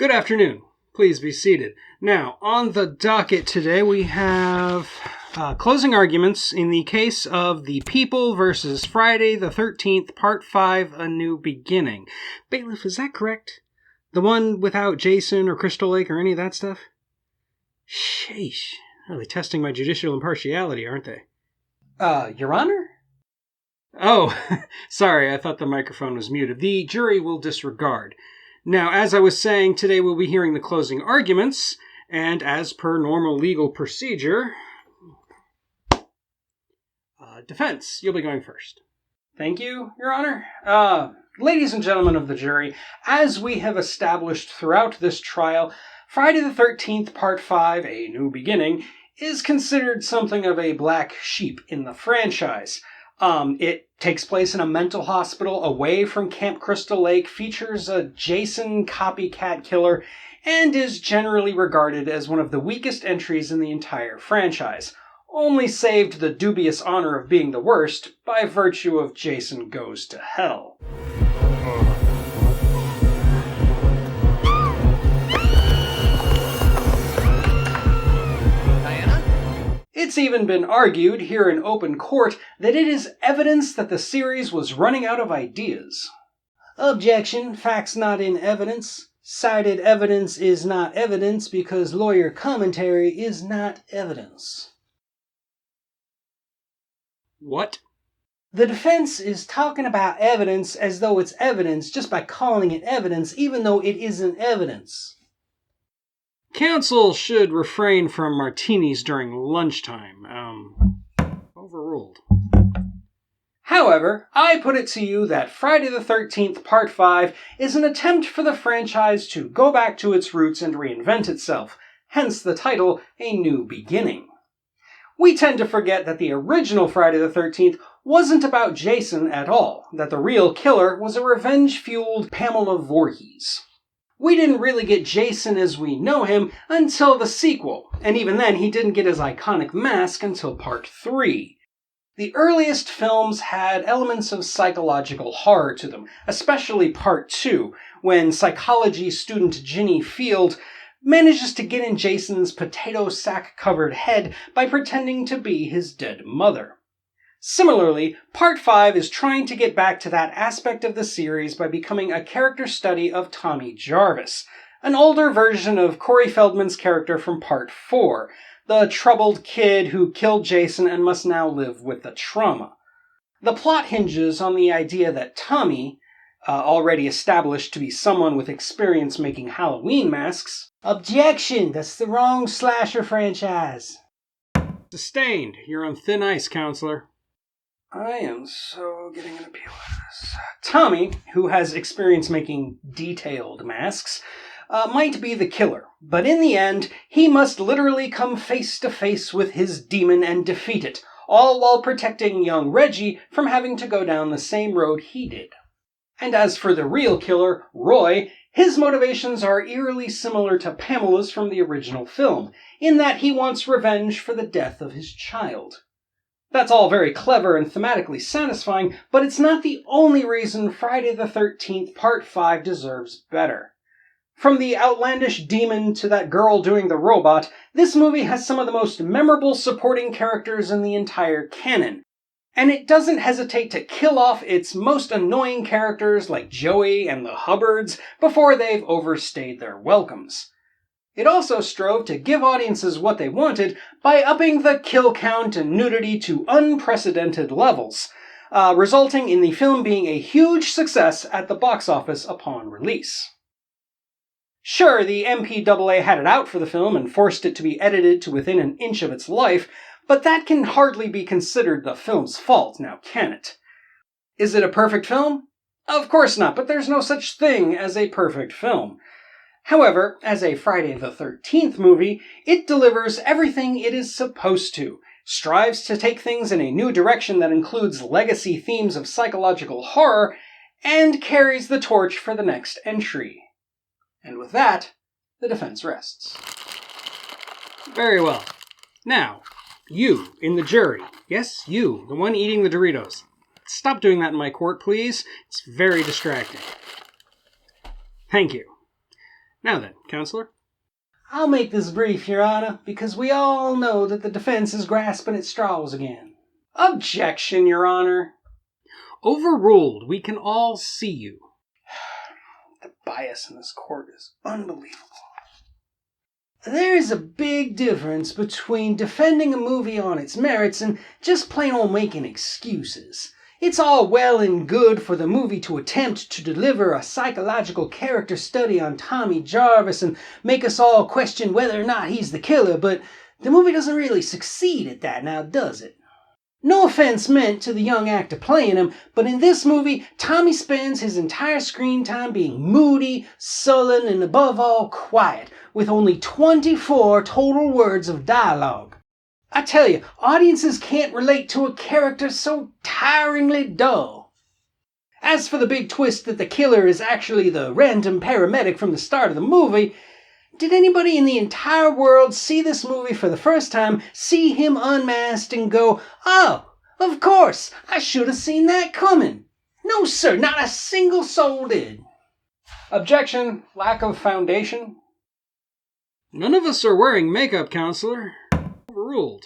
Good afternoon. Please be seated. Now, on the docket today, we have closing arguments in the case of The People versus Friday the 13th, Part 5, A New Beginning. Bailiff, is that correct? The one without Jason or Crystal Lake or any of that stuff? Sheesh. Really testing my judicial impartiality, aren't they? Your Honor? Oh, sorry, I thought the microphone was muted. The jury will disregard. Now, as I was saying, today we'll be hearing the closing arguments, and as per normal legal procedure, defense, you'll be going first. Thank you, Your Honor. Ladies and gentlemen of the jury, as we have established throughout this trial, Friday the 13th, Part 5, A New Beginning, is considered something of a black sheep in the franchise. It takes place in a mental hospital away from Camp Crystal Lake, features a Jason copycat killer, and is generally regarded as one of the weakest entries in the entire franchise, only saved the dubious honor of being the worst by virtue of Jason Goes to Hell. It's even been argued here in open court that it is evidence that the series was running out of ideas. Objection, facts not in evidence. Cited evidence is not evidence because lawyer commentary is not evidence. What? The defense is talking about evidence as though it's evidence just by calling it evidence even though it isn't evidence. Counsel should refrain from martinis during lunchtime. Overruled. However, I put it to you that Friday the 13th Part 5 is an attempt for the franchise to go back to its roots and reinvent itself, hence the title, A New Beginning. We tend to forget that the original Friday the 13th wasn't about Jason at all, that the real killer was a revenge-fueled Pamela Voorhees. We didn't really get Jason as we know him until the sequel, and even then he didn't get his iconic mask until Part 3. The earliest films had elements of psychological horror to them, especially Part 2, when psychology student Ginny Field manages to get in Jason's potato sack-covered head by pretending to be his dead mother. Similarly, Part 5 is trying to get back to that aspect of the series by becoming a character study of Tommy Jarvis, an older version of Corey Feldman's character from Part 4, the troubled kid who killed Jason and must now live with the trauma. The plot hinges on the idea that Tommy, already established to be someone with experience making Halloween masks... Objection! That's the wrong slasher franchise! Sustained. You're on thin ice, counselor. I am so getting an appeal out of this. Tommy, who has experience making detailed masks, might be the killer, but in the end, he must literally come face to face with his demon and defeat it, all while protecting young Reggie from having to go down the same road he did. And as for the real killer, Roy, his motivations are eerily similar to Pamela's from the original film, in that he wants revenge for the death of his child. That's all very clever and thematically satisfying, but it's not the only reason Friday the 13th Part 5 deserves better. From the outlandish demon to that girl doing the robot, this movie has some of the most memorable supporting characters in the entire canon, and it doesn't hesitate to kill off its most annoying characters like Joey and the Hubbards before they've overstayed their welcomes. It also strove to give audiences what they wanted by upping the kill count and nudity to unprecedented levels, resulting in the film being a huge success at the box office upon release. Sure, the MPAA had it out for the film and forced it to be edited to within an inch of its life, but that can hardly be considered the film's fault, now can it? Is it a perfect film? Of course not, but there's no such thing as a perfect film. However, as a Friday the 13th movie, it delivers everything it is supposed to, strives to take things in a new direction that includes legacy themes of psychological horror, and carries the torch for the next entry. And with that, the defense rests. Very well. Now, you in the jury. Yes, you, the one eating the Doritos. Stop doing that in my court, please. It's very distracting. Thank you. Now then, Counselor. I'll make this brief, Your Honor, because we all know that the defense is grasping at straws again. Objection, Your Honor. Overruled. We can all see you. The bias in this court is unbelievable. There is a big difference between defending a movie on its merits and just plain old making excuses. It's all well and good for the movie to attempt to deliver a psychological character study on Tommy Jarvis and make us all question whether or not he's the killer, but the movie doesn't really succeed at that, now does it? No offense meant to the young actor playing him, but in this movie, Tommy spends his entire screen time being moody, sullen, and above all, quiet, with only 24 total words of dialogue. I tell you, audiences can't relate to a character so tiringly dull. As for the big twist that the killer is actually the random paramedic from the start of the movie, did anybody in the entire world see this movie for the first time, see him unmasked and go, "Oh, of course, I should have seen that coming"? No, sir, not a single soul did. Objection, lack of foundation. None of us are wearing makeup, Counselor. Overruled.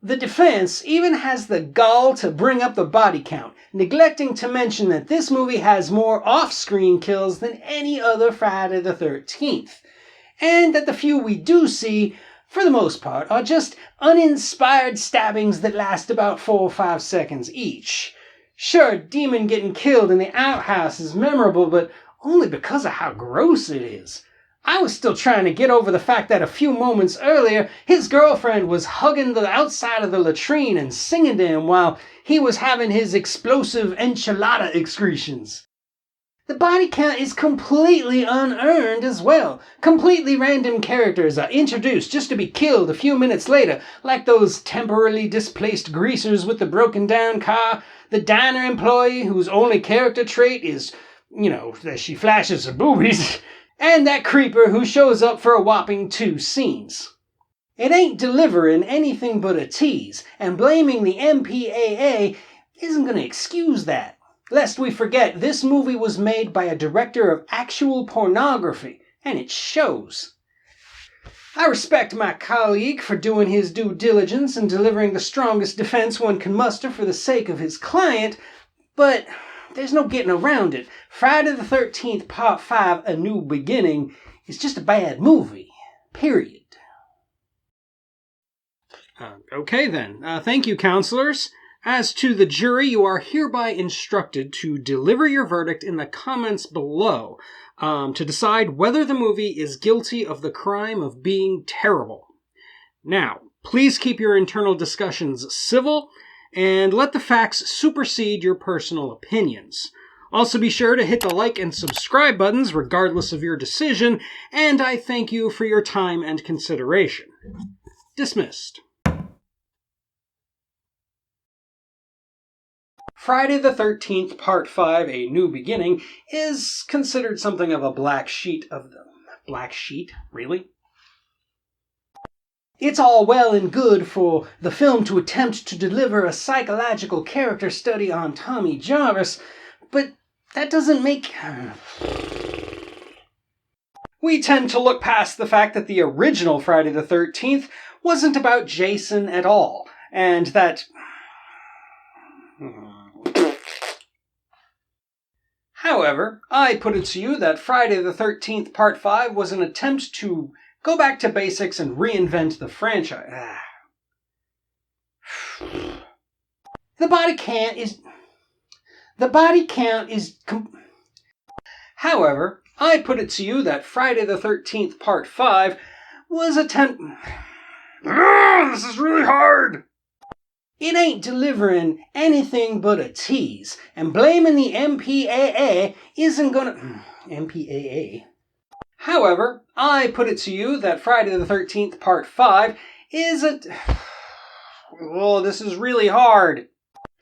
The defense even has the gall to bring up the body count, neglecting to mention that this movie has more off-screen kills than any other Friday the 13th, and that the few we do see, for the most part, are just uninspired stabbings that last about 4 or 5 seconds each. Sure, Demon getting killed in the outhouse is memorable, but only because of how gross it is. I was still trying to get over the fact that a few moments earlier, his girlfriend was hugging the outside of the latrine and singing to him while he was having his explosive enchilada excretions. The body count is completely unearned as well. Completely random characters are introduced just to be killed a few minutes later, like those temporarily displaced greasers with the broken down car, the diner employee whose only character trait is, that she flashes her boobies, and that creeper who shows up for a whopping 2 scenes. It ain't delivering anything but a tease, and blaming the MPAA isn't going to excuse that. Lest we forget, this movie was made by a director of actual pornography, and it shows. I respect my colleague for doing his due diligence and delivering the strongest defense one can muster for the sake of his client, but there's no getting around it. Friday the 13th Part 5, A New Beginning, is just a bad movie. Period. Okay then. Thank you, counselors. As to the jury, you are hereby instructed to deliver your verdict in the comments below to decide whether the movie is guilty of the crime of being terrible. Now, please keep your internal discussions civil and let the facts supersede your personal opinions. Also be sure to hit the like and subscribe buttons regardless of your decision, and I thank you for your time and consideration. Dismissed. Friday the 13th, Part 5, A New Beginning, is considered something of a black sheet of the... Black sheet? Really? It's all well and good for the film to attempt to deliver a psychological character study on Tommy Jarvis, but that doesn't make... We tend to look past the fact that the original Friday the 13th wasn't about Jason at all, and that... However, I put it to you that Friday the 13th Part 5 was an attempt to go back to basics and reinvent the franchise. The body count is... However, I put it to you that Friday the 13th Part 5 was attempt... This is really hard! It ain't delivering anything but a tease, and blaming the MPAA isn't gonna... MPAA? However, I put it to you that Friday the 13th Part 5 is a... Oh, this is really hard.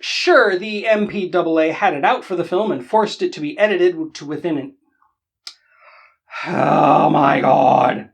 Sure, the MPAA had it out for the film and forced it to be edited to within an... Oh my god.